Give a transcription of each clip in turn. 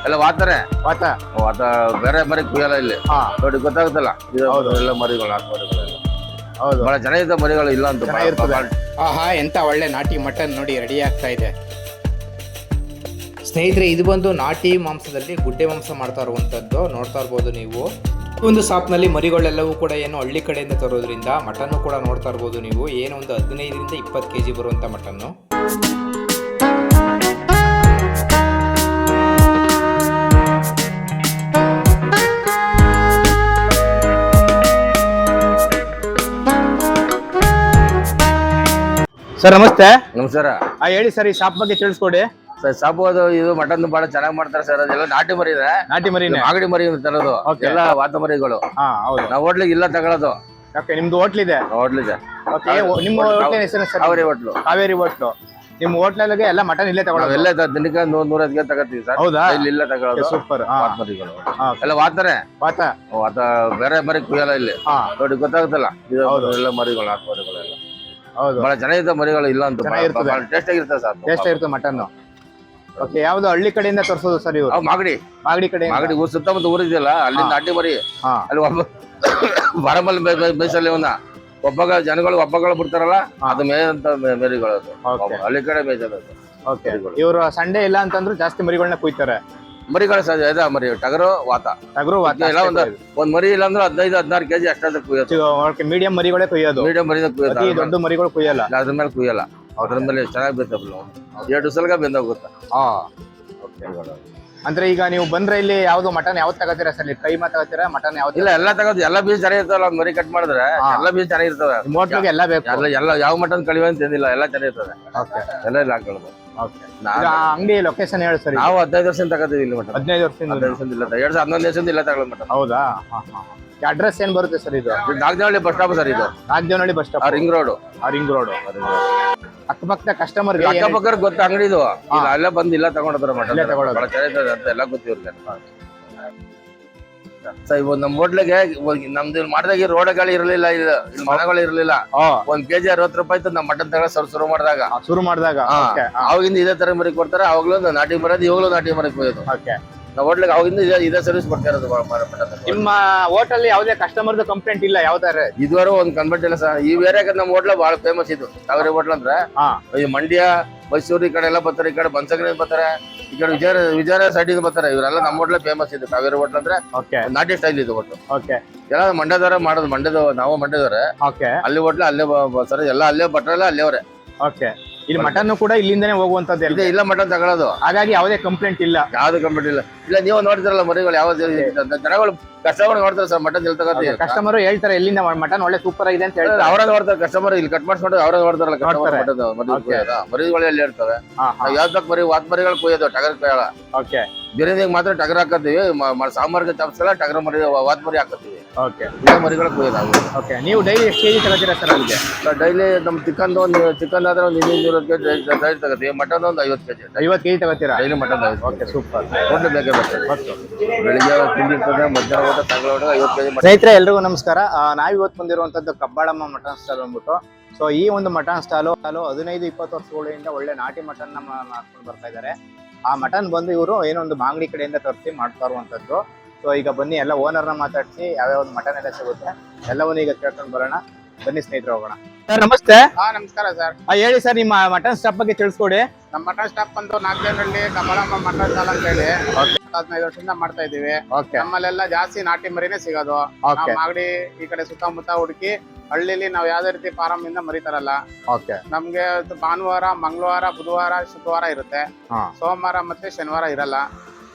ಎಲ್ಲ ವಾತಾರೆ ವಾತ ವಾತ ಬೇರೆ ಮರಿ ಕುಯ್ಯಲ್ಲ ಇಲ್ಲಿ ನೋಡಿ ಗೊತ್ತಾಗುತ್ತಲ್ಲ ಎಲ್ಲ ಮರಿಗಳು ನಾಲ್ಕು ಮರಿಗಳೆಲ್ಲ ಹೌದು ಬಹಳ ಚೆನ್ನಾಗಿದ್ದ ಮರಿಗಳು ಇಲ್ಲ ಅಂತ ಚೆನ್ನಾಗಿರ್ತದೆ. ಆಹಾ ಎಂತ ಒಳ್ಳೆ ನಾಟಿ ಮಟನ್ ನೋಡಿ ರೆಡಿ ಆಗ್ತಾ ಇದೆ ಸ್ನೇಹಿತರೆ. ಇದು ಬಂದು ನಾಟಿ ಮಾಂಸದಲ್ಲಿ ಗುಡ್ಡೆ ಮಾಂಸ ಮಾಡ್ತಾ ಇರುವಂತದ್ದು ನೋಡ್ತಾ ಇರ್ಬೋದು ನೀವು. ಒಂದು ಶಾಪ್ನಲ್ಲಿ ಮರಿಗಳೆಲ್ಲವೂ ಕೂಡ ಏನು ಹಳ್ಳಿ ಕಡೆಯಿಂದ ತರೋದ್ರಿಂದ ಮಟನ್ನು ಕೂಡ ನೋಡ್ತಾ ಇರ್ಬೋದು ನೀವು. ಏನು ಒಂದು 15ರಿಂದ 20 kg ಬರುವಂತ ಮಟನ್ನು. ಸರ್ ನಮಸ್ತೆ. ನಮಸ್ಕಾರ. ಹೇಳಿ ಸರ್, ಈ ಶಾಪ್ ಬಗ್ಗೆ ತಿಳಿಸ್ಕೊಡಿ. ಸರ್ ಸಾಬು ಅದು ಇದು ಮಟನ್ ಬಹಳ ಚೆನ್ನಾಗಿ ಮಾಡ್ತಾರೆ ಸರ್. ಅದೆಲ್ಲ ನಾಟಿ ಮರಿ ಇದೆ, ನಾಟಿ ಮರಿ ಮಾಗಡಿ ಮರಿ ತರೋದು ಎಲ್ಲ ವಾತ ಮರಿಗಳು. ಹೌದು, ನಾವು ಹೋಟ್ಲಿಗೆ ಇಲ್ಲ ತಗೊಳ್ಳೋದು. ಓಕೆ, ನಿಮ್ದು ಹೋಟ್ಲ್ ಇದೆ? ಹೋಟ್ಲಿದೆ. ನಿಮ್ಮ ಹೋಟ್ಲಿನ ಹೆಸರು sir? Kaveri hotel. Kaveri hotel. ನಿಮ್ಮ ಹೋಟ್ಲಿಗೆ ಎಲ್ಲ ಮಟನ್ ಇಲ್ಲೇ ತಗೊಳ್ಳೋದು? ಎಲ್ಲ ದಿನಕ್ಕೆ 100-150 ತಗೋತೀವಿ ಸರ್. ಹೌದಾ? ಇಲ್ಲ ತಗೊಳ್ಳೋದು. ಸೂಪರ್. ವಾತ ಮರಿಗಳು ಎಲ್ಲ ವಾತಾರೆ ವಾತ ವಾತ ಬೇರೆ ಮರಿ ಕುಯ್ಯಲ್ಲ ಇಲ್ಲಿ ನೋಡಿ ಗೊತ್ತಾಗುತ್ತಲ್ಲ ಎಲ್ಲ ಮರಿಗಳು ನಾಲ್ಕು ಮರಿಗಳೆಲ್ಲ. ಹೌದು, ಬಹಳ ಚೆನ್ನಾಗಿದ್ದ ಮರಿಗಳು ಇಲ್ಲ ಅಂತ ಟೇಸ್ಟ್ ಆಗಿರ್ತದೆ ಸರ್. ಟೇಸ್ಟ್ ಆಗಿರ್ತದೆ ಮಟನ್. ಓಕೆ, ಯಾವ್ದು ಹಳ್ಳಿ ಕಡೆಯಿಂದ ತರಿಸೋದು ಸರ್ ಇವರು? ಮಾಗಡಿ ಮಾಗಡಿ ಕಡೆ. ಮಾಗಡಿ ಊರ್ ಸುತ್ತಮುತ್ತ ಊರಿದೆಯಲ್ಲ ಅಲ್ಲಿ ನಾಟಿ ಮರಿ. ಅಲ್ಲಿ ಒಬ್ಬ ಬರಮಲ್ಲಿ ಬೇಸಲ್ಲಿ ಒಬ್ಬಗ ಜನಗಳು ಒಬ್ಬಗಳು ಬಿಡ್ತಾರಲ್ಲ ಅದು ಮೇಯಂತ ಮರಿಗಳು ಅದು. ಹಳ್ಳಿ ಕಡೆ ಮೇಯ್ತದ. ಓಕೆ, ಇವರು ಸಂಡೇ ಇಲ್ಲ ಅಂತಂದ್ರು ಜಾಸ್ತಿ ಮರಿಗಳನ್ನ ಕುಯ್ತಾರೆ. ಮರಿಗಳು ಸರ್ ಇದೆ ಮರಿ ಟಗರು ವಾತ. ಟಗರು ವಾತ ಎಲ್ಲ ಒಂದ್ ಮರಿ ಇಲ್ಲ ಅಂದ್ರೆ 15-16 kg ಅಷ್ಟಾದ ಕುಯ್ಯೋದು. ಮೀಡಿಯಂ ಮರಿಗಳೇ ಕುಯ್ಯೋದು. ಮೀಡಿಯಂ ಮರಿ ಕುಯ್ಯೋದು. ದೊಡ್ಡ ಮರಿಗಳು ಕುಯ್ಯಲ್ಲ. ಅದ್ರ ಮೇಲೆ ಕುಯ್ಯಲ್ಲ. ಅದ್ರ ಮೇಲೆ ಚೆನ್ನಾಗಿ ಬೇಕಲ್ಲ 2 ಸಲಗ ಬೆಂದೋಗುತ್ತ. ಅಂದ್ರೆ ಈಗ ನೀವು ಬಂದ್ರೆ ಇಲ್ಲಿ ಯಾವ್ದು ಮಟನ್ ಯಾವ್ದು ತಗೋತೀರಾ ಸರ್? ಕೈ ತಗೋತೀರಾ ಮಟನ್ ಯಾವ್ದು? ಇಲ್ಲ ಎಲ್ಲ ತಗೋದು. ಎಲ್ಲ ಬೀಜ ಚೆನ್ನಾಗಿರ್ತಾವಲ್ಲ ಮರಿ ಕಟ್ ಮಾಡಿದ್ರೆ ಎಲ್ಲ ಬೀಜ ಚೆನ್ನಾಗಿರ್ತವೆ. ಮೋಟ್ಲಿಗೆ ಎಲ್ಲ ಬೇಕು? ಎಲ್ಲ ಯಾವ ಮಟನ್ ಕಳಿವ ಅಂತ ಏನಿಲ್ಲ, ಎಲ್ಲ ಚೆನ್ನಾಗಿರ್ತದೆ. ಎಲ್ಲ ಇಲ್ಲ ಹಾಕೊಳ್ಳೋದು. ಅಂಗಡಿ ಲೊಕೇಶನ್ ಹೇಳಿ ಸರ್. ನಾವು 15 ವರ್ಷದಿಂದ ತಗೋತೀವಿ ಇಲ್ಲಿ ಮಟನ್. 15 ವರ್ಷದಿಂದ? 15 ಇಲ್ಲ 2011 ವರ್ಷದಿಂದ ಇಲ್ಲ ತಗೊಳ್ಳೋದು ಮಟನ್. ಹೌದಾ? ಅಡ್ರೆಸ್ ಏನ್ ಬರುತ್ತೆ ಸರ್ ಇದು? ನಾಗದೇವಳ್ಳಿ ಬಸ್ ಸ್ಟಾಪ್ ಸರ್. ಇದು Nagadevanahalli bus stop, ring road. Ring road. ಅಕ್ಕಪಕ್ಕ ಕಸ್ಟಮರ್ ಅಕ್ಕಪಕ್ಕ ಗೊತ್ತ ಅಂಗಡಿ ಇದು. ಅಲ್ಲೇ ಬಂದು ಇಲ್ಲ ತಗೊಂಡ್ರ ಮಟನ್ ಬಹಳ ಚೆನ್ನಾಗಿರ್ತದೆ ಅಂತ ಎಲ್ಲ ಗೊತ್ತಿವ್ರಿಗೆ. ಸರ್ ಇವಾಗ ನಮ್ ಹೋಟ್ಲಿಗೆ ನಮ್ದು ಮಾಡಿದಾಗ ರೋಡ್ಗಳು ಇರ್ಲಿಲ್ಲ, ಇಲ್ಲಿ ಮನೆಗಳು ಇರ್ಲಿಲ್ಲ. 1 kg 60 ರೂಪಾಯಿ ಇತ್ತು. ನಮ್ ಮಟನ್ ತಗೊಳ್ಳೋ ಶುರು ಮಾಡಿದಾಗ ಅವಾಗಿಂದ ಇದೇ ತರ ಮರಿ ಕೊಡ್ತಾರೆ. ಅವಾಗ್ಲೂ ನಾಟಿ ಮರದ, ಇವಾಗ್ಲೂ ನಾಟಿ ಮರಿ ಕೊಯ್ಯೋದು. ನಾವು ಹೋಟ್ಲಿಗೆ ಅವಾಗಿಂದ ಇದೇ ಸರ್ವಿಸ್ ಕೊಡ್ತಾ ಇರೋದು. ನಿಮ್ಮ ಹೋಟೆಲ್ ಯಾವುದೇ ಕಸ್ಟಮರ್ ಕಂಪ್ಲೇಂಟ್ ಇಲ್ಲ ಯಾವ್ದಾರೆ? ಇದುವರೆಗೂ ಒಂದ್ ಕಂಪ್ಲೇಂಟ್ ಇಲ್ಲ ಸರ್. ಈ ಏರಿಯಾಗ ನಮ್ಮ ಹೋಟ್ಲ ಬಹಳ ಫೇಮಸ್ ಇದು ಕಾವೇರಿ ಹೋಟ್ಲ್ ಅಂದ್ರೆ. ಈ ಮಂಡ್ಯ, ಮೈಸೂರು ಈ ಕಡೆ ಎಲ್ಲ ಬರ್ತಾರೆ. ಈ ಕಡೆ ಬನ್ಸಗರಿ ಬರ್ತಾರೆ, ಈ ಕಡೆ ವಿಜಯ ಸೈಡ್ ಬರ್ತಾರೆ. ಇವರೆಲ್ಲ ನಮ್ಮ ಹೋಟ್ಲ ಫೇಮಸ್ ಇದು ಕಾವೇರಿ ಹೋಟ್ಲ್ ಅಂದ್ರೆ. ನಾಟಿ ಸ್ಟೈಲ್ ಇದು ಹೋಟ್ಲು. ಎಲ್ಲ ಮಂಡ್ಯದವರ ಮಾಡೋದು. ನಾವು ಮಂಡ್ಯದವ್ರೆ. ಅಲ್ಲಿ ಹೋಟ್ಲ ಅಲ್ಲೇ ಸರ್, ಎಲ್ಲ ಅಲ್ಲೇ ಭಟ್ರಲ್ಲ ಅಲ್ಲೇವ್ರೆ. ಇಲ್ಲಿ ಮಟನ್ ಕೂಡ ಇಲ್ಲಿಂದನೇ ಹೋಗುವಂತದ್ದು ಇಲ್ಲ ಮಟನ್ ತಗೊಳ್ಳೋದು. ಹಾಗಾಗಿ ಯಾವುದೇ ಕಂಪ್ಲೇಂಟ್ ಇಲ್ಲ. ಯಾವ್ದು ಕಂಪ್ಲೇಂಟ್ ಇಲ್ಲ. ಇಲ್ಲ ನೀವು ನೋಡ್ತಿರಲ್ಲ ಮರಿಗಳು ಯಾವ ಜನಗಳು ಕಸ್ಟಮರ್ ನೋಡ್ತಾರೆ ಸರ್ ಮಟನ್ ಎಲ್ಲಿ ತಗೋತೀವಿ. ಕಸ್ಟಮರ್ ಹೇಳ್ತಾರೆ ಎಲ್ಲಿಂದ ಮಟನ್ ಒಳ್ಳೆ ಸೂಪರ್ ಆಗಿದೆ ಅಂತ ಹೇಳ್ತಾರೆ. ಅವರೇ ನೋಡ್ತಾರೆ ಕಸ್ಟಮರ್. ಇಲ್ಲಿ ಕಟ್ ಮಾಡಿಸ್ಕೊಂಡು ಅವರೇ ನೋಡ್ತಾರಲ್ಲ ಮರಿಗಳು ಎಲ್ಲಿ ಇರ್ತವೆ. ಯಾವ್ದಕ್ ಮರಿ ವಾತ್ ಮರಿಗಳು ಕುಯ್ಯೋದು, ಟಗರ್ ಕುಯ್ಯಲ್ಲ. ಬಿರಿಯಾನಿಗೆ ಮಾತ್ರ ಟಗರ್ ಹಾಕತ್ತೀವಿ. ಸಾಂಬಾರ್ಗೆ ಚಾಪ್ಸಲ್ಲ ಟಗರ್ ಮರಿ ವಾತ್ ಮರಿ ಹಾಕತ್ತೀವಿ. ಮರಿಗಳು ಕುಯ್ಯೋದು. ನೀವು ಡೈಲಿ ಎಷ್ಟು ಕೆಜಿ ತಗೋತೀರಾ ಸರ್ ಅಲ್ಲಿಗೆ? ಡೈಲಿ ನಮ್ ಚಿಕನ್ ಆದ್ರೆ ಒಂದು 200 kg ತಗೋತೀವಿ. ಮಟನ್ ಒಂದು 50 kg. 50 kg ತಗೋತೀರಾ ಡೈಲಿ ಮಟನ್? ಸೂಪರ್. ಹೋಟ್ಲು ಬೇಕೇ ಬರ್ತದೆ. ಬೆಳಿಗ್ಗೆ ತಿಂಡಿ ಇರ್ತದೆ, ಮಧ್ಯಾಹ್ನ ಊಟ ತಗೊಳ್ಳೋದು 50 kg. ಸ್ನೇಹಿತರೆ ಎಲ್ರಿಗೂ ನಮಸ್ಕಾರ. ನಾವಿವತ್ತು ಬಂದಿರುವಂತದ್ದು ಕಬ್ಬಾಳಮ್ಮ ಮಟನ್ ಸ್ಟಾಲ್ ಅಂದ್ಬಿಟ್ಟು. ಸೊ ಈ ಒಂದು ಮಟನ್ ಸ್ಟಾಲು 15-20 ವರ್ಷಗಳಿಂದ ಒಳ್ಳೆ ನಾಟಿ ಮಟನ್ ಮಾಡ್ಕೊಂಡು ಬರ್ತಾ ಇದ್ದಾರೆ. ಆ ಮಟನ್ ಬಂದು ಇವರು ಏನೊಂದು ಮಾಗಡಿ ಕಡೆಯಿಂದ ತರಿಸಿ ಮಾಡ್ತಾ ಇರುವಂತದ್ದು. ಸೊ ಈಗ ಬನ್ನಿ ಎಲ್ಲ ಓನರ್ನ ಮಾತಾಡಿಸಿ ಯಾವ್ಯಾವ ಮಟನ್ ಎಲ್ಲ ಸಿಗುತ್ತೆ ಎಲ್ಲವನ್ನೂ ಈಗ ಕೇಳ್ಕೊಂಡು ಬರೋಣ. ಬನ್ನಿ ಸ್ನೇಹಿತರೆ ಹೋಗೋಣ. ಸರ್ ನಮಸ್ತೆ. ನಮಸ್ಕಾರ ಸರ್. ಹೇಳಿ ಸರ್, ನಿಮ್ಮ ಮಟನ್ ಸ್ಟಾಪ್ ಬಗ್ಗೆ ತಿಳಿಸ್ಕೊಡಿ. ನಮ್ಮ ಮಟನ್ ಸ್ಟಾಪ್ ಬಂದು ನಾಗದೇವನಹಳ್ಳಿ ಕಬ್ಬಾಳಮ್ಮ ಮಟನ್ ಸ್ಟಾಲ್ ಅಂತ ಹೇಳಿ 15 ವರ್ಷದಿಂದ ಮಾಡ್ತಾ ಇದೀವಿ. ನಮ್ಮಲ್ಲೆಲ್ಲ ಜಾಸ್ತಿ ನಾಟಿ ಮರಿನೇ ಸಿಗೋದು. ಮಾಗಡಿ ಈ ಕಡೆ ಸುತ್ತಮುತ್ತ ಹುಡುಕಿ ಹಳ್ಳಿಲಿ ನಾವ್ ಯಾವ್ದೇ ರೀತಿ ಫಾರಂ ಇಂದ ಮರಿ ತರಲ್ಲ. ನಮ್ಗೆ ಭಾನುವಾರ, ಮಂಗಳವಾರ, ಬುಧವಾರ, ಶುಕ್ರವಾರ ಇರುತ್ತೆ. ಸೋಮವಾರ ಮತ್ತೆ ಶನಿವಾರ ಇರಲ್ಲ.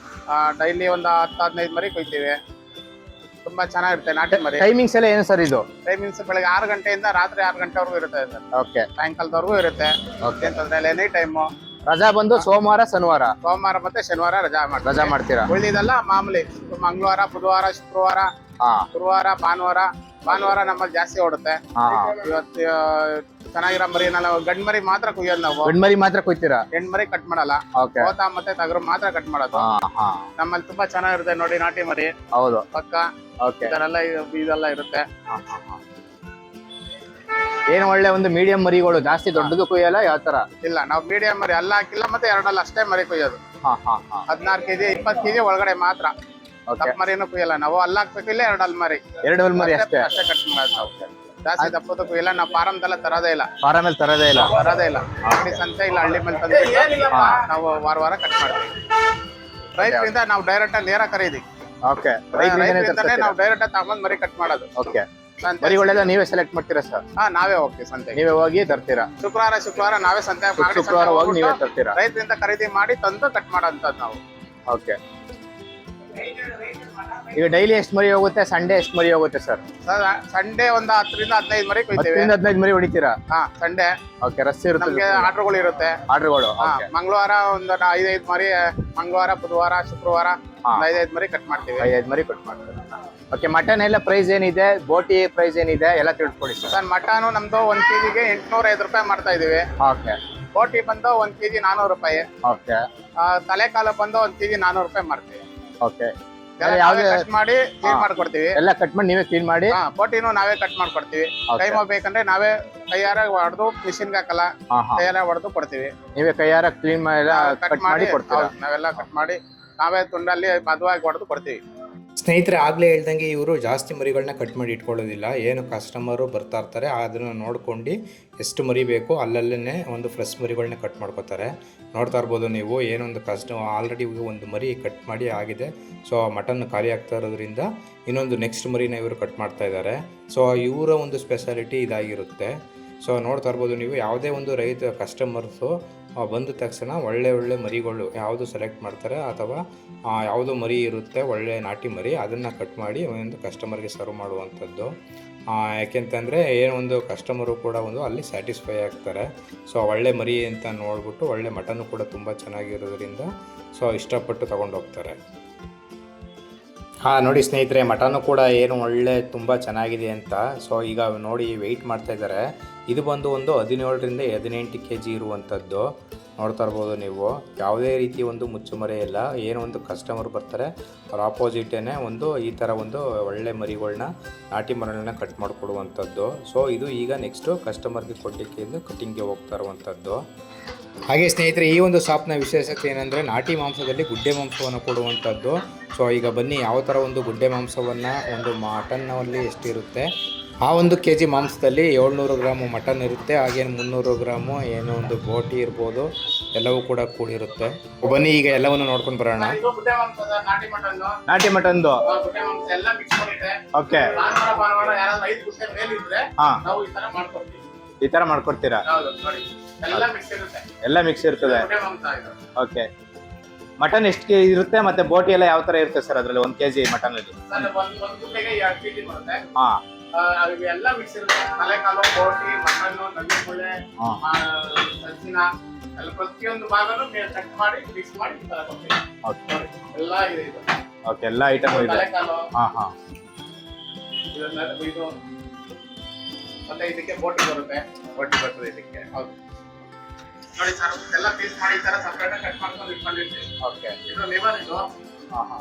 ಡೈಲಿ ಒಂದು 10-15 ಮರಿ ಕೊಯ್ತೀವಿ. ತುಂಬಾ ಚೆನ್ನಾಗಿರುತ್ತೆ ನಾಟಿ ಮರಿ. ಟೈಮಿಂಗ್ಸ್ ಎಲ್ಲ ಏನು ಸರ್ ಇದು? ಟೈಮಿಂಗ್ಸ್ ಬೆಳಗ್ಗೆ 6 ಗಂಟೆಯಿಂದ ರಾತ್ರಿ 6 ಗಂಟೆವರೆಗೂ ಇರುತ್ತೆ ಸರ್. ಸಾಯಂಕಾಲದವರೆಗೂ ಇರುತ್ತೆ. ಅಂತಂದ್ರೆ ಎನಿ ಟೈಮು. ರಜಾ ಬಂದು ಸೋಮವಾರ ಮತ್ತೆ ಶನಿವಾರ ರಜಾ ಮಾಡ್ತೀರಾ? ಉಳಿದಿದೆಲ್ಲ ಮಾಮೂಲಿ ಮಂಗಳವಾರ, ಬುಧವಾರ, ಶುಕ್ರವಾರ, ಗುರುವಾರ, ಭಾನುವಾರ ನಮ್ಮಲ್ಲಿ ಜಾಸ್ತಿ ಓಡುತ್ತೆ. ಇವತ್ತು ಚೆನ್ನಾಗಿರೋ ಮರಿ ನಾವು ಗಂಡ್ ಮರಿ ಮಾತ್ರ ಕುಯ್ಯೋದು. ನಾವು ಗಂಡ್ ಮರಿ ಮಾತ್ರ ಕುಯ್ತೀರಾ? ಹೆಣ್ ಮರಿ ಕಟ್ ಮಾಡಲ್ಲ. ಹೋತ ಮತ್ತೆ ಟಗರು ಮಾತ್ರ ಕಟ್ ಮಾಡೋದು. ನಮ್ಮಲ್ಲಿ ತುಂಬಾ ಚೆನ್ನಾಗಿರುತ್ತೆ ನೋಡಿ ನಾಟಿ ಮರಿ. ಹೌದು ಪಕ್ಕ ಇದೆಲ್ಲ ಇರುತ್ತೆ. ಏನು ಒಳ್ಳೆ ಒಂದು ಮೀಡಿಯಂ ಮರಿಗಳು, ಜಾಸ್ತಿ ದೊಡ್ಡದು ಕುಯ್ಯಲ್ಲ ಯಾವ ತರ? ಇಲ್ಲ, ನಾವು ಮೀಡಿಯಂ ಮರಿ ಅಲ್ಲ ಹಾಕಿಲ್ಲ, ಮತ್ತೆ ಎರಡಲ್ಲ ಅಷ್ಟೇ ಮರಿ ಕುಯ್ಯೋದು. ಹಾ ಹಾ ಹಾ 16 ಕೆಜಿ 20 ಕೆಜಿ ಒಳಗಡೆ ಮಾತ್ರ. ದಪ್ಪ ಮರಿನೂ ಕುಯ್ಯಲ್ಲ ನಾವು, ಅಲ್ಲ ಹಾಕ್ಬೇಕು, ಇಲ್ಲ ಎರಡಲ್ ಮರಿ. ಎರಡು ಮರಿ ಅಷ್ಟೇ ಕಟ್ ಮಾಡೋದು ನಾವು. ಜಾಸ್ತಿ ದಪ್ಪದ ಕುಯ್ಯಲ್ಲ, ನಾವು ಫಾರಮ್ದೆಲ್ಲ ತರೋದೇ ಇಲ್ಲ. ಫಾರಂ ಅಲ್ಲಿ ತರದೇ ಇಲ್ಲ? ಅಂಗಡಿ ಸಂತೆ ಇಲ್ಲ ಹಳ್ಳಿ ಮೇಲೆ ತಂದು ನಾವು ವಾರ ಕಟ್ ಮಾಡ್ತೀವಿ. ರೈತರಿಂದ ನಾವು ಡೈರೆಕ್ಟ್ ನೇರ ಖರೀದಿ. ಓಕೆ, ರೈತರಿಂದನೇ ನಾವು ಡೈರೆಕ್ಟ್ ತಗೊಂಡ್ ಮರಿ ಕಟ್ ಮಾಡೋದು. ಓಕೆ, ಮರಿಗಳೆಲ್ಲ ನೀವೇ ಸೆಲೆಕ್ಟ್ ಮಾಡ್ತೀರಾ ಸರ್? ನಾವೇ ಹೋಗ್ತೀವಿ ಸಂತೆ, ನೀವೇ ಹೋಗಿ ತರ್ತೀರಾ? ಶುಕ್ರವಾರ ನಾವೇ ಸಂತೆ ಶುಕ್ರವಾರ ಹೋಗಿ ನೀವೇ ತರ್ತೀರಾ? ರೈತರಿಂದ ಖರೀದಿ ಮಾಡಿ ತಂದು ಕಟ್ ಮಾಡೋಂಥದ್ದು ನಾವು. ಓಕೆ, ಈಗ ಡೈಲಿ ಎಷ್ಟು ಮರಿ ಹೋಗುತ್ತೆ, ಸಂಡೇ ಎಷ್ಟು ಮರಿ ಹೋಗುತ್ತೆ ಸರ್? ಸಂಡೇ ಒಂದು 10 ರಿಂದ 15 ಮರಿ ಕೊಯ್ತೀವಿ. 15 ಮರಿ ಹೊಡಿತೀರಾ? ಸಂಡೇ. ಓಕೆ, ರಸ್ ಇರುತ್ತೆ, ನಮ್ಗೆ ಆರ್ಡರ್ಗಳು ಇರುತ್ತೆ. ಆರ್ಡರ್ಗಳು ಮಂಗಳವಾರ ಒಂದು 5 ಮರಿ, ಮಂಗಳವಾರ ಬುಧವಾರ ಶುಕ್ರವಾರ 5 ಮರಿ ಕಟ್ ಮಾಡ್ತೀವಿ. 5 ಮರಿ ಕಟ್ ಮಾಡ್ತೀವಿ. ಓಕೆ, ಮಟನ್ ಎಲ್ಲ ಪ್ರೈಸ್ ಏನಿದೆ, ಬೋಟಿ ಪ್ರೈಸ್ ಏನಿದೆ ಎಲ್ಲ ತಿಳ್ಕೊಳ್ಳಿ ಸರ್. ಮಟನ್ ನಮ್ದು 1 ಕೆಜಿಗೆ 805 ರೂಪಾಯಿ ಮಾಡ್ತಾ ಇದೀವಿ. ಓಕೆ, ಬೋಟಿ ಬಂದು 1 ಕೆಜಿ 400 ರೂಪಾಯಿ. ಓಕೆ, ತಲೆಕಾಲು ಬಂದು 1 ಕೆಜಿ 400 ರೂಪಾಯಿ ಮಾಡ್ತೀವಿ. ಓಕೆ, ಕಟ್ ಮಾಡಿ ಕ್ಲೀನ್ ಮಾಡ್ಕೊಡ್ತೀವಿ. ಎಲ್ಲ ಕಟ್ ಮಾಡಿ ನೀವೇ ಕ್ಲೀನ್ ಮಾಡಿ? ಬೋಟಿನೂ ನಾವೇ ಕಟ್ ಮಾಡ್ಕೊಡ್ತೀವಿ. ಕೈಮಾ ಬೇಕಂದ್ರೆ ನಾವೇ ಕೈಯಾರ ಹೊಡೆದು ಮಿಷಿನ್ಗೆ ಹಾಕಲ್ಲ, ಕೈಯಾರ ಹೊಡೆದು ಕೊಡ್ತೀವಿ. ನೀವೇ ಕೈಯಾರ ಕ್ಲೀನ್ ಮಾಡಿ ಕಟ್ ಮಾಡಿ ಕೊಡ್ತೀರಾ? ನಾವೆಲ್ಲ ಕಟ್ ಮಾಡಿ ನಾವೇ ತುಂಡಲ್ಲಿ ಮದುವಾಗಿ ಹೊಡೆದು ಕೊಡ್ತೀವಿ. ಸ್ನೇಹಿತರೆ, ಆಗಲೇ ಹೇಳ್ದಂಗೆ ಇವರು ಜಾಸ್ತಿ ಮರಿಗಳನ್ನ ಕಟ್ ಮಾಡಿ ಇಟ್ಕೊಳ್ಳೋದಿಲ್ಲ. ಏನು ಕಸ್ಟಮರು ಬರ್ತಾ ಇರ್ತಾರೆ ಅದನ್ನು ನೋಡ್ಕೊಂಡು ಎಷ್ಟು ಮರಿ ಬೇಕು ಅಲ್ಲಲ್ಲೇ ಒಂದು ಫ್ರೆಶ್ ಮರಿಗಳನ್ನ ಕಟ್ ಮಾಡ್ಕೋತಾರೆ. ನೋಡ್ತಾ ಇರ್ಬೋದು ನೀವು, ಏನೊಂದು ಆಲ್ರೆಡಿ ಒಂದು ಮರಿ ಕಟ್ ಮಾಡಿ ಆಗಿದೆ. ಸೊ ಮಟನ್ ಖಾಲಿ ಆಗ್ತಾ ಇರೋದ್ರಿಂದ ಇನ್ನೊಂದು ನೆಕ್ಸ್ಟ್ ಮರಿನ ಇವರು ಕಟ್ ಮಾಡ್ತಾ ಇದ್ದಾರೆ. ಸೊ ಇವರ ಒಂದು ಸ್ಪೆಷಾಲಿಟಿ ಇದಾಗಿರುತ್ತೆ. ಸೊ ನೋಡ್ತಾ ಇರ್ಬೋದು ನೀವು, ಯಾವುದೇ ಒಂದು ರೈತ ಕಸ್ಟಮರ್ಸು ಬಂದ ತಕ್ಷಣ ಒಳ್ಳೆ ಮರಿಗಳು ಯಾವುದು ಸೆಲೆಕ್ಟ್ ಮಾಡ್ತಾರೆ ಅಥವಾ ಯಾವುದು ಮರಿ ಇರುತ್ತೆ ಒಳ್ಳೆ ನಾಟಿ ಮರಿ, ಅದನ್ನು ಕಟ್ ಮಾಡಿ ಒಂದು ಕಸ್ಟಮರ್ಗೆ ಸರ್ವ್ ಮಾಡುವಂಥದ್ದು. ಯಾಕೆಂತಂದರೆ ಏನೊಂದು ಕಸ್ಟಮರು ಕೂಡ ಒಂದು ಅಲ್ಲಿ ಸ್ಯಾಟಿಸ್ಫೈ ಆಗ್ತಾರೆ. ಸೊ ಒಳ್ಳೆ ಮರಿ ಅಂತ ನೋಡ್ಬಿಟ್ಟು ಒಳ್ಳೆ ಮಟನ್ನು ಕೂಡ ತುಂಬ ಚೆನ್ನಾಗಿರೋದ್ರಿಂದ ಸೊ ಇಷ್ಟಪಟ್ಟು ತೊಗೊಂಡೋಗ್ತಾರೆ. ನೋಡಿ ಸ್ನೇಹಿತರೆ, ಮಟನ್ನು ಕೂಡ ಏನು ಒಳ್ಳೆ ತುಂಬ ಚೆನ್ನಾಗಿದೆ ಅಂತ. ಸೊ ಈಗ ನೋಡಿ ವೆಯ್ಟ್ ಮಾಡ್ತಾ ಇದ್ದಾರೆ. ಇದು ಬಂದು ಒಂದು 17 ರಿಂದ 18 kg ಇರುವಂಥದ್ದು. ನೋಡ್ತಾ ಇರ್ಬೋದು ನೀವು, ಯಾವುದೇ ರೀತಿ ಒಂದು ಮುಚ್ಚುಮರೆ ಇಲ್ಲ. ಏನೋ ಒಂದು ಕಸ್ಟಮರ್ ಬರ್ತಾರೆ ಅವ್ರ ಆಪೋಸಿಟೇನೆ ಒಂದು ಈ ಥರ ಒಂದು ಒಳ್ಳೆ ಮರಿಗಳನ್ನ ನಾಟಿ ಮರಿಗಳನ್ನ ಕಟ್ ಮಾಡಿಕೊಡುವಂಥದ್ದು. ಸೊ ಇದು ಈಗ ನೆಕ್ಸ್ಟು ಕಸ್ಟಮರ್ಗೆ ಕೊಡಲಿಕ್ಕೆ ಇದು ಕಟಿಂಗ್ಗೆ ಹೋಗ್ತಾ ಇರುವಂಥದ್ದು. ಹಾಗೆ ಸ್ನೇಹಿತರೆ, ಈ ಒಂದು ಶಾಪ್ನ ವಿಶೇಷತೆ ಏನಂದರೆ ನಾಟಿ ಮಾಂಸದಲ್ಲಿ ಗುಡ್ಡೆ ಮಾಂಸವನ್ನು ಕೊಡುವಂಥದ್ದು. ಸೊ ಈಗ ಬನ್ನಿ, ಯಾವ ಥರ ಒಂದು ಗುಡ್ಡೆ ಮಾಂಸವನ್ನು ಒಂದು ಮಟನ್ನಲ್ಲಿ ಎಷ್ಟಿರುತ್ತೆ, ಆ 1 kg ಮಾಂಸದಲ್ಲಿ 700 ಗ್ರಾಮು ಮಟನ್ ಇರುತ್ತೆ. ಹಾಗೇನು 300 ಗ್ರಾಮು ಏನೋ ಒಂದು ಬೋಟಿ ಇರ್ಬೋದು, ಎಲ್ಲವೂ ಕೂಡ ಕೂಡಿರುತ್ತೆ. ಬನ್ನಿ ಈಗ ಎಲ್ಲವನ್ನು ನೋಡ್ಕೊಂಡು ಬರೋಣ. ನಾಟಿ ಮಟನ್ದು ಓಕೆ, ಈ ತರ ಮಾಡ್ಕೊಡ್ತೀರಾ? ಎಲ್ಲ ಮಿಕ್ಸ್ ಇರ್ತದೆ. ಓಕೆ, ಮಟನ್ ಎಷ್ಟು ಇರುತ್ತೆ ಮತ್ತೆ ಬೋಟಿ ಎಲ್ಲ ಯಾವ ತರ ಇರುತ್ತೆ ಸರ್ ಅದರಲ್ಲಿ 1 kg ಮಟನ್ ಅಲ್ಲಿ? ಹಾ, ಎಲ್ಲ ಮಿಕ್ಸ್ ಇರುತ್ತೆ. ತಲೆಕಾಲು, ಬೋಟಿ, ಮಟನ್, ನಂದಿಕೊಳ್ಳೆ, ಸಜ್ಜಿನ ಎಲ್ಲ ಪ್ರತಿಯೊಂದು ಭಾಗನೂ ಕಟ್ ಮಾಡಿ ಮಿಕ್ಸ್ ಮಾಡಿ ಎಲ್ಲ ಇದೆ. ಓಕೆ, ಎಲ್ಲ ಐಟಮ್ ಇದೆ. ತಲೆಕಾಲು, ಹಾ ಹಾ, ಇದು ಮತ್ತೆ ಇದಕ್ಕೆ ಬೋಟಿ ಬರುತ್ತೆ. ಬೋಟಿ ಬರ್ತದೆ ಇದಕ್ಕೆ. ಹೌದು ನೋಡಿ ಸರ್, ಎಲ್ಲ ಪೀಸ್ ಮಾಡಿ ಈ ತರ ಸಪರೇಟ್ ಕಟ್ ಮಾಡ್ಕೊಂಡು ಇಟ್ಕೊಂಡಿರ್ತೀವಿ. ಓಕೆ, ಇದು ಲಿವರ್. ಇದು ಹಾ ಹಾ,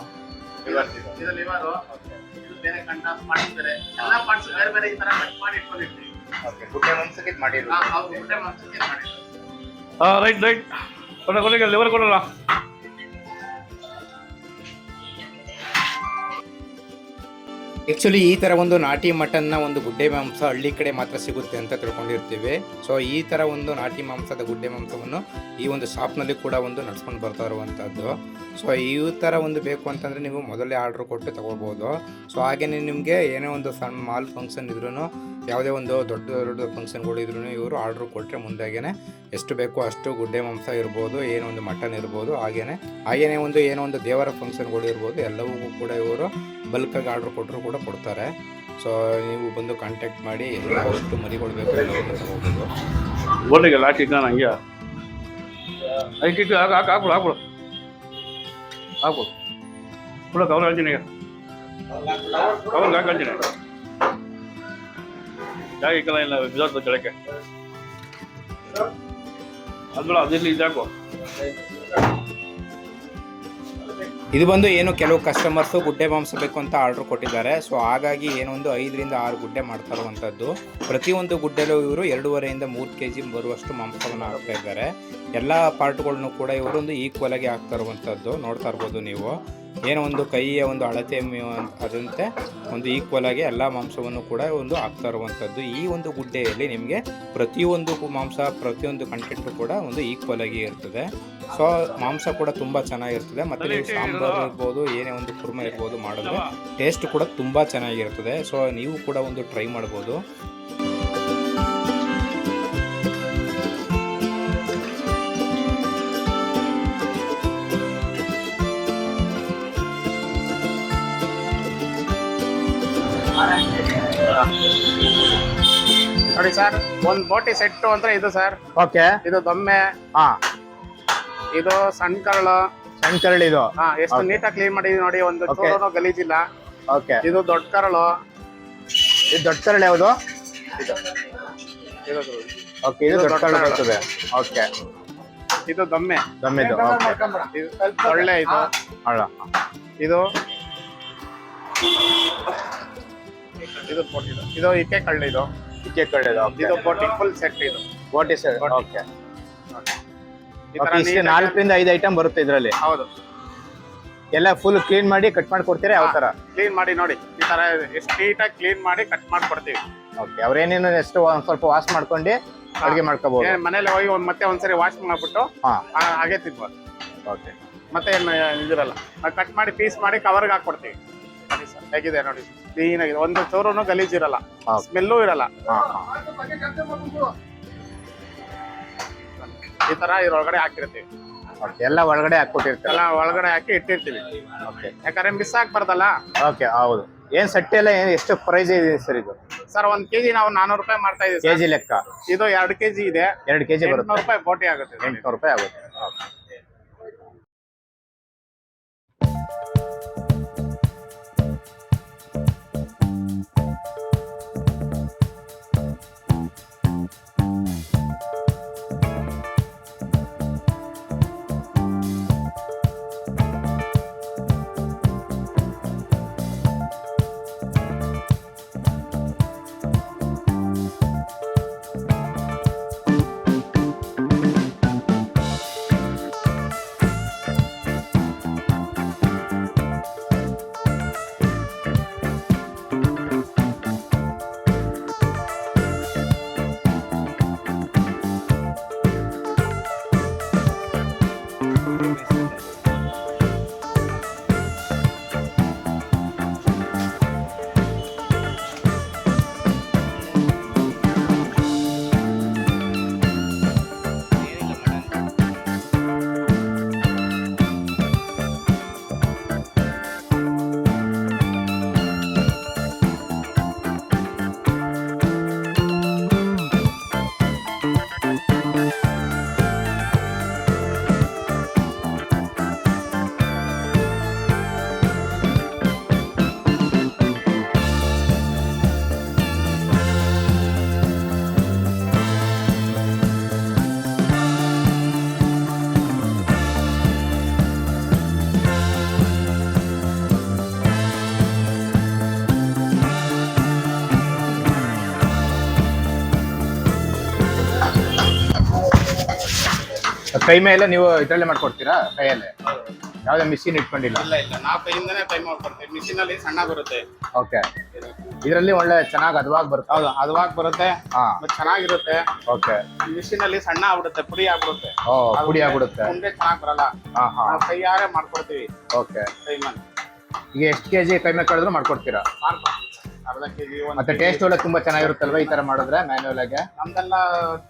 ಲಿವರ್. ಇದು ಲಿವರ್. ಇದು ಬೇರೆ ಕಂಡ ಮಾಡಿರ್ತಾರೆ. ಎಲ್ಲ ಪಾರ್ಟ್ಸ್ ಬೇರೆ ಬೇರೆ ಈ ತರ ಕಟ್ ಮಾಡಿ ಇಟ್ಕೊಂಡಿರ್ತೀವಿ. ಓಕೆ, ಗುಡ್ಡೆ ಮಾಂಸಕ್ಕೆ ಮಾಡಿರೋದು. ಹೌದು, ಗುಡ್ಡೆ ಮಾಂಸಕ್ಕೆ ಮಾಡಿರೋದು. ರೈಟ್ ಕೊಡೋಕೆ ಲಿವರ್ ಕೊಡಲ್ಲ. ಆ್ಯಕ್ಚುಲಿ ಈ ಥರ ಒಂದು ನಾಟಿ ಮಟನ್ನ ಒಂದು ಗುಡ್ಡೆ ಮಾಂಸ ಹಳ್ಳಿ ಕಡೆ ಮಾತ್ರ ಸಿಗುತ್ತೆ ಅಂತ ತಿಳ್ಕೊಂಡಿರ್ತೀವಿ. ಸೊ ಈ ಥರ ಒಂದು ನಾಟಿ ಮಾಂಸದ ಗುಡ್ಡೆ ಮಾಂಸವನ್ನು ಈ ಒಂದು ಶಾಪ್ನಲ್ಲಿ ಕೂಡ ಒಂದು ನಡ್ಸ್ಕೊಂಡು ಬರ್ತಾ ಇರುವಂಥದ್ದು. ಸೊ ಈ ಥರ ಒಂದು ಬೇಕು ಅಂತಂದರೆ ನೀವು ಮೊದಲೇ ಆರ್ಡ್ರ್ ಕೊಟ್ಟು ತೊಗೋಬೋದು. ಸೊ ಹಾಗೆಯೇ ನಿಮಗೆ ಏನೇ ಒಂದು ಸಣ್ಣ ಮಾಲ್ ಫಂಕ್ಷನ್ ಇದ್ರೂ, ಯಾವುದೇ ಒಂದು ದೊಡ್ಡ ಫಂಕ್ಷನ್ಗಳು ಇದ್ರೂ ಇವರು ಆರ್ಡ್ರ್ ಕೊಟ್ಟರೆ ಮುಂದಾಗೇ ಎಷ್ಟು ಬೇಕೋ ಅಷ್ಟು ಗುಡ್ಡೆ ಮಾಂಸ ಇರ್ಬೋದು, ಏನೋ ಒಂದು ಮಟನ್ ಇರ್ಬೋದು, ಹಾಗೇನೇ ಒಂದು ಏನೋ ಒಂದು ದೇವರ ಫಂಕ್ಷನ್ಗಳು ಇರ್ಬೋದು, ಎಲ್ಲವೂ ಕೂಡ ಇವರು ಬಲ್ಕಾಗಿ ಆರ್ಡ್ರ್ ಕೊಟ್ಟರು ಕೂಡ ಕೊಡ್ತಾರೆ. ಸೊ ನೀವು ಬಂದು ಕಾಂಟ್ಯಾಕ್ಟ್ ಮಾಡಿ ಎಷ್ಟು ಮರಿಗಳು ಬೇಕು ಎಲ್ಲವನ್ನು ತಗೋಬೋದು. ಬೋಟಿಗೆ ಲಾಟಿ ಹಂಗೆ ಅದಕ್ಕೆ ಹಾಕ್ಬಿಡು ಕೂಡ ಕವರ್ ಹೇಳ್ತೀನಿ. ಈಗ ಕವರ್ಗೆ ಹಾಕೊಳ್ತೀನಿ. ಜಾಗ ಇಕ್ಕಲ್ಲ ಇಲ್ಲ ಬಿಸಾಡ್ತದೆ ಕೆಳಕ್ಕೆ. ಅದ್ಬೇಡ, ಅದಿರಲಿ, ಇದಾಕು. ಇದು ಬಂದು ಏನು ಕೆಲವು ಕಸ್ಟಮರ್ಸು ಗುಡ್ಡೆ ಮಾಂಸ ಬೇಕು ಅಂತ ಆರ್ಡ್ರ್ ಕೊಟ್ಟಿದ್ದಾರೆ. ಸೊ ಹಾಗಾಗಿ ಏನೋ ಒಂದು 5 ರಿಂದ 6 ಗುಡ್ಡೆ ಮಾಡ್ತಾ ಇರುವಂಥದ್ದು. ಪ್ರತಿಯೊಂದು ಗುಡ್ಡೆಲೂ ಇವರು 2.5 ರಿಂದ 3 kg ಬರುವಷ್ಟು ಮಾಂಸವನ್ನು ಹಾಕ್ತಾ ಇದ್ದಾರೆ. ಎಲ್ಲ ಪಾರ್ಟ್ಗಳನ್ನು ಕೂಡ ಇವರು ಒಂದು ಈಕ್ವಲ್ ಆಗಿ ಹಾಕ್ತಾ ಇರುವಂಥದ್ದು ನೋಡ್ತಾ ಇರ್ಬೋದು ನೀವು. ಏನೋ ಒಂದು ಕೈಯ ಒಂದು ಅಳತೆ ಅದಂತೆ ಒಂದು ಈಕ್ವಲ್ ಆಗಿ ಎಲ್ಲ ಮಾಂಸವನ್ನು ಕೂಡ ಒಂದು ಹಾಕ್ತಾ ಇರುವಂಥದ್ದು. ಈ ಒಂದು ಗುಡ್ಡೆಯಲ್ಲಿ ನಿಮಗೆ ಪ್ರತಿಯೊಂದು ಮಾಂಸ ಪ್ರತಿಯೊಂದು ಕಂಟೆಂಟು ಕೂಡ ಒಂದು ಈಕ್ವಲ್ ಆಗಿ ಇರ್ತದೆ. ಸೊ ಮಾಂಸ ಕೂಡ ತುಂಬ ಚೆನ್ನಾಗಿರ್ತದೆ. ಮತ್ತು ನೀವು ಸಾಂಬಾರು ಇರ್ಬೋದು, ಏನೇ ಒಂದು ಕುರ್ಮ ಇರ್ಬೋದು ಮಾಡಿದ್ರೆ ಟೇಸ್ಟ್ ಕೂಡ ತುಂಬ ಚೆನ್ನಾಗಿರ್ತದೆ. ಸೊ ನೀವು ಕೂಡ ಒಂದು ಟ್ರೈ ಮಾಡ್ಬೋದು. ನೋಡಿ ಸರ್, ಒಂದ್ ಬೋಟಿ ಸೆಟ್ ಅಂದ್ರೆ ಇದು ಸರ್. ಓಕೆ, ಇದು ದೊಮ್ಮೆ, ಹಾ, ಇದು ಸಣ್ಣ ಕರಳು. ಸಣ್ಣ ಕರಳು ಇದು. ಹಾ, ಎಷ್ಟು ನೀಟಾಗಿ ಕ್ಲೀನ್ ಮಾಡಿದೀವಿ ನೋಡಿ, ಒಂದು ಚೂರು ಗಲೀಜಿಲ್ಲ. ಓಕೆ, ಇದು ದೊಡ್ಡ ಕರಳು. ಇದು ದೊಡ್ಡ ಕರಳು ಯಾವುದು? ಇದು ಓಕೆ, ಇದು ದೊಡ್ಡ ಕರಳು ಬರ್ತದೆ. ಓಕೆ, ಇದು ದೊಮ್ಮೆ. ದಮ್ಮಿದು. ಇದು ಒಳ್ಳೆ ಇದು. ಅಲ್ಲ, ಇದು ಇದು ಬೋಟಿ. ಇದು ಇಕ್ಕೆ ಕಳ್ಳು. ಇದು ಇಕ್ಕೆ ಕರಳು. ಇದು ಬೋಟಿ ಫುಲ್ ಸೆಟ್. ಇದು ಬೋಟಿ ಸರ್. ಓಕೆ, ಈ ತರ ಇಷ್ಟು 4 ರಿಂದ 5 ಐಟಮ್ ಬರುತ್ತೆ ಇದರಲ್ಲಿ. ಹೌದು, ಎಲ್ಲ ಫುಲ್ ಕ್ಲೀನ್ ಮಾಡಿ ಕಟ್ ಮಾಡಿ ಕೊಡ್ತೀರಾ? ಯಾವ ತರ ಕ್ಲೀನ್ ಮಾಡಿ ನೋಡಿ, ಈ ತರ ಎಷ್ಟು ನೀಟಾಗಿ ಕ್ಲೀನ್ ಮಾಡಿ ಕಟ್ ಮಾಡಿ ಕೊಡ್ತೀವಿ. ಓಕೆ, ಅವ್ರೇನೇನು ಎಷ್ಟು ಒಂದ್ ಸ್ವಲ್ಪ ವಾಶ್ ಮಾಡ್ಕೊಂಡು ಅಡುಗೆ ಮಾಡ್ಕೋಬಹುದು. ಮನೇಲಿ ಹೋಗಿ ಮತ್ತೆ ಒಂದ್ಸರಿ ವಾಶ್ ಮಾಡ್ಬಿಟ್ಟು ಹಾಗೆ ತಿನ್ಬೋದು. ಓಕೆ, ಮತ್ತೆ ಏನು ಇದಿರಲ್ಲ, ಕಟ್ ಮಾಡಿ ಪೀಸ್ ಮಾಡಿ ಕವರ್ಗೆ ಹಾಕೊಡ್ತೀವಿ. ನೋಡಿ ಸರ್, ಹೇಗಿದೆ ನೋಡಿ, ಕ್ಲೀನ್ ಆಗಿದೆ. ಒಂದು ಚೂರು ಗಲೀಜ್ ಇರಲ್ಲ, ಸ್ಮೆಲ್ಲೂ ಇರಲ್ಲ. ಈ ತರ ಇದ್ರೊಳಗಡೆ ಹಾಕಿರ್ತೀವಿ. ಎಲ್ಲ ಒಳಗಡೆ ಹಾಕೊಟ್ಟಿರ್ತೀವಿ. ಎಲ್ಲ ಒಳಗಡೆ ಹಾಕಿ ಇಟ್ಟಿರ್ತೀವಿ. ಓಕೆ, ಯಾಕಂದ್ರೆ ಮಿಸ್ ಆಗ್ಬಾರ್ದಲ್ಲ. ಓಕೆ, ಹೌದು. ಏನ್ ಸೆಟ್ ಎಲ್ಲ ಎಷ್ಟು ಪ್ರೈಸ್ ಇದೆ ಸರ್ ಇದು? ಸರ್, 1 kg ನಾವು 400 ರೂಪಾಯಿ ಮಾಡ್ತಾ ಇದೀವಿ. ಕೆಜಿ ಲೆಕ್ಕ ಇದು 2 kg ಇದೆ. 2 kg ಬರುತ್ತೆ. 800 ರೂಪಾಯಿ ಬೋಟಿ ಆಗುತ್ತೆ. 800 ರೂಪಾಯಿ ಆಗುತ್ತೆ. ಕೈ ಮೇಲೆ ನೀವು ಇದ್ರಲ್ಲೇ ಮಾಡ್ಕೊಡ್ತೀರಾ? ಕೈಯಲ್ಲೇ ಯಾವ್ದೇ ಮಿಷಿನ್ ಇಟ್ಕೊಂಡಿಲ್ಲ? ಇಲ್ಲ ಇಲ್ಲ, ನಾವು ಕೈಯಿಂದನೇ ಕೈ ಮಾಡ್ಕೊಡ್ತೀವಿ. ಮಿಷಿನ್ ಅಲ್ಲಿ ಸಣ್ಣ ಬರುತ್ತೆ. ಓಕೆ, ಇದರಲ್ಲಿ ಒಳ್ಳೆ ಚೆನ್ನಾಗಿ ಹದವಾಗಿ ಬರುತ್ತೆ. ಹೌದು, ಹದವಾಗಿ ಬರುತ್ತೆ. ಮತ್ತೆ ಚೆನ್ನಾಗಿರುತ್ತೆ. ಓಕೆ, ಮಿಷಿನ್ ಅಲ್ಲಿ ಸಣ್ಣ ಆಗ್ಬಿಡುತ್ತೆ, ಪುಡಿ ಆಗ್ಬಿಡುತ್ತೆ. ಪುಡಿ ಆಗ್ಬಿಡುತ್ತೆ. ಮುಂದೆ ಚೆನ್ನಾಗಿ ಬರಲ್ಲ. ನಾವು ಕೈಯಾರೆ ಮಾಡ್ಕೊಡ್ತೀವಿ. ಓಕೆ, ಕೈ ಮೇಲೆ ಈಗ ಎಷ್ಟು ಕೆಜಿ ಕೈ ಮೇಲೆ ಕಳೆದ್ರು ಮಾಡ್ಕೊಡ್ತೀರಾ? ಮಾಡ್ಕೊಡ್ತೀವಿ. ಅರ್ಧ ಕೆಜಿ. ಮತ್ತೆ ಟೇಸ್ಟ್ ಒಳ್ಳೆ ತುಂಬಾ ಚೆನ್ನಾಗಿರುತ್ತಲ್ವಾ ಈ ತರ ಮಾಡಿದ್ರೆ ಮ್ಯಾನ್ಯುವಲ್ ಆಗಿ? ನಮ್ದೆಲ್ಲ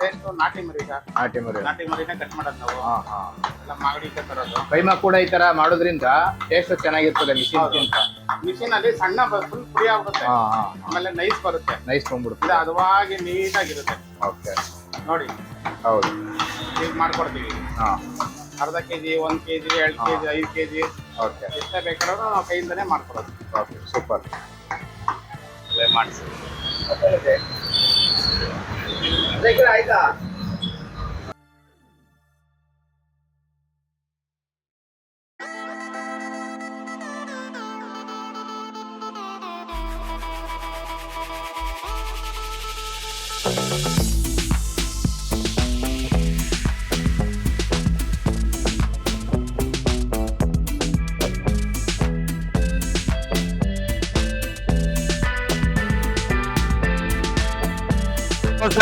ಟೇಸ್ಟ್ ನಾಟಿ ಮರಿ ಸರ್. ನಾಟಿ ಮರಿ. ನಾಟಿ ಮರಿನೇ ಕಟ್ ಮಾಡೋದು ನಾವು. ಎಲ್ಲ ಮಾಗಡಿಗೆ ತರೋದು. ಕೈಮಾ ಕೂಡ ಈ ತರ ಮಾಡೋದ್ರಿಂದ ಟೇಸ್ಟ್ ಚೆನ್ನಾಗಿರ್ತದೆ ಮಿಷಿನ್ಗಿಂತ. ಮಿಷಿನ್ ಅಲ್ಲಿ ಸಣ್ಣ ಫುಲ್ ಪುಡಿ ಆಗ್ಬಿಡುತ್ತೆ. ಆಮೇಲೆ ನೈಸ್ ಬರುತ್ತೆ. ನೈಸ್ ಬಂದ್ಬಿಡುತ್ತೆ. ಇದು ಹದವಾಗಿ ನೀಟಾಗಿರುತ್ತೆ. ಓಕೆ, ನೋಡಿ. ಹೌದು, ಈಗ ಮಾಡ್ಕೊಡ್ತೀವಿ. ಅರ್ಧ KG, 1 kg, 2 kg, 5 kg. Okay, ಎಷ್ಟೇ ಬೇಕಾದ್ರೂ ನಾವು ಕೈಯಿಂದನೇ ಮಾಡ್ಕೊಡೋದು. Okay, super. ಮಾಡಿಸಿ ಆಯ್ತಾ?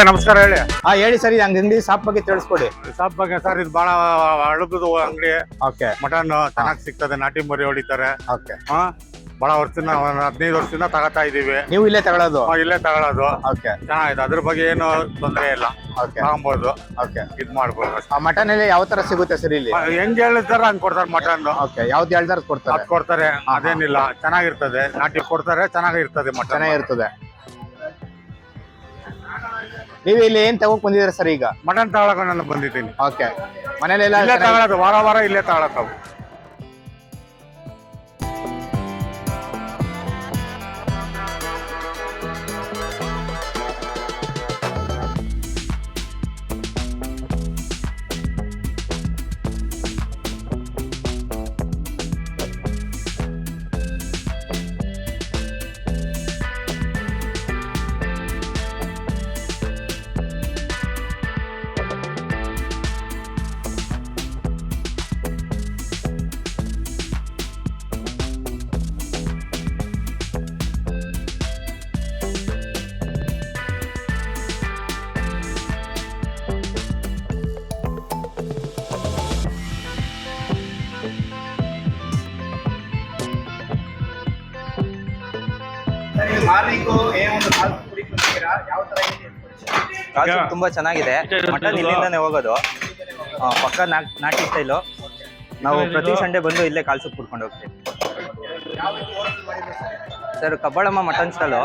ನಮಸ್ಕಾರ ಹೇಳಿ. ಹೇಳಿ ಸರ್, ಇದು ಅಂಗಡಿ ಶಾಪ್ ಬಗ್ಗೆ ತಿಳಿಸ್ಕೊಡಿ. ಶಾಪ್ ಬಗ್ಗೆ ಸರ್, ಇದು ಬಹಳ ಹಳಬದು ಅಂಗಡಿ. ಓಕೆ ಮಟನ್ ಚೆನ್ನಾಗಿ ಸಿಗ್ತದೆ, ನಾಟಿ ಮರಿ ಹೊಡಿತಾರೆ. ಓಕೆ. ಬಹಳ ವರ್ಷದಿಂದ 15 ವರ್ಷದಿಂದ ತಗೋತಾ ಇದೀವಿ. ನೀವು ಇಲ್ಲೇ ತಗೊಳ್ಳೋದು? ಇಲ್ಲೇ ತಗೊಳ್ಳೋದು. ಓಕೆ. ಚೆನ್ನಾಗಿದೆ, ಅದ್ರ ಬಗ್ಗೆ ಏನು ತೊಂದರೆ ಇಲ್ಲ. ಓಕೆ. ತಗೊಬಹುದು, ಓಕೆ. ಇದ್ ಮಾಡ್ಬೋದು. ಆ ಮಟನ್ ಎಲ್ಲ ಯಾವ ತರ ಸಿಗುತ್ತೆ ಸರ್ ಇಲ್ಲಿ? ಹೆಂಗ್ ಹೇಳಿದಾರ ಹಂಗ್ ಕೊಡ್ತಾರೆ ಮಟನ್. ಓಕೆ. ಯಾವ್ದು ಹೇಳ್ದಾರ ಕೊಡ್ತಾರೆ? ಅದ್ ಕೊಡ್ತಾರೆ, ಅದೇನಿಲ್ಲ, ಚೆನ್ನಾಗಿರ್ತದೆ. ನಾಟಿ ಕೊಡ್ತಾರೆ, ಚೆನ್ನಾಗಿರ್ತದೆ ಮಟನ್. ಚೆನ್ನಾಗಿರ್ತದೆ. ನೀವು ಇಲ್ಲಿ ಏನ್ ತಗೋಕ್ ಬಂದಿದ್ದೀರಾ ಸರ್ ಈಗ? ಮಟನ್ ತಗೊಳಕ ನಾನು ಬಂದಿದ್ದೀನಿ. ಓಕೆ. ಮನೇಲೆಲ್ಲ ಇಲ್ಲೇ ತಗೊಳ್ಳೋದು, ವಾರ ವಾರ ಇಲ್ಲೇ ತಗೊಳಕ್. ಕಾಲ್ಸು ತುಂಬಾ ಚೆನ್ನಾಗಿದೆ. ಮಟನ್ ಇಲ್ಲಿಂದಾನೆ ಹೋಗೋದು, ಪಕ್ಕ ನಾಟಿ ಸ್ಟೈಲು. ನಾವು ಪ್ರತಿ ಸಂಡೇ ಬಂದು ಇಲ್ಲೇ ಕಾಲ್ಸು ಕುಡ್ಕೊಂಡು ಹೋಗ್ತೀವಿ ಸರ್. ಕಬ್ಬಾಳಮ್ಮ ಮಟನ್ ಸ್ಟಾಲು,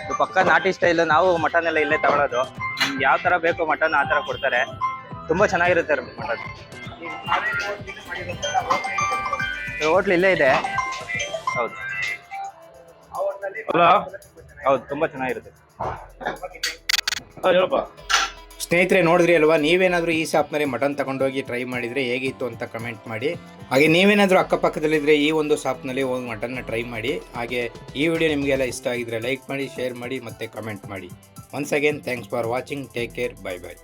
ಇದು ಪಕ್ಕ ನಾಟಿ ಸ್ಟೈಲು. ನಾವು ಮಟನ್ ಎಲ್ಲ ಇಲ್ಲೇ ತಗೊಳ್ಳೋದು. ನಿಮ್ಗೆ ಯಾವ ಥರ ಬೇಕು ಮಟನ್ ಆ ಥರ ಕೊಡ್ತಾರೆ. ತುಂಬ ಚೆನ್ನಾಗಿರುತ್ತೆ ಮಟನ್. ಹೋಟ್ಲ್ ಇಲ್ಲೇ ಇದೆ. ಹೌದು ಹೌದು, ತುಂಬ ಚೆನ್ನಾಗಿರುತ್ತೆ. ಸ್ನೇಹಿತರೆ, ನೋಡಿದ್ರಿ ಅಲ್ವಾ? ನೀವೇನಾದರೂ ಈ ಶಾಪ್ನಲ್ಲಿ ಮಟನ್ ತಗೊಂಡೋಗಿ ಟ್ರೈ ಮಾಡಿದರೆ ಹೇಗಿತ್ತು ಅಂತ ಕಮೆಂಟ್ ಮಾಡಿ. ಹಾಗೆ ನೀವೇನಾದರೂ ಅಕ್ಕಪಕ್ಕದಲ್ಲಿದ್ದರೆ ಈ ಒಂದು ಶಾಪ್ನಲ್ಲಿ ಹೋಗಿ ಮಟನ್ನ ಟ್ರೈ ಮಾಡಿ. ಹಾಗೆ ಈ ವಿಡಿಯೋ ನಿಮಗೆಲ್ಲ ಇಷ್ಟ ಆಗಿದ್ರೆ ಲೈಕ್ ಮಾಡಿ, ಶೇರ್ ಮಾಡಿ ಮತ್ತು ಕಮೆಂಟ್ ಮಾಡಿ. Once again thanks for watching. Take care. Bye bye.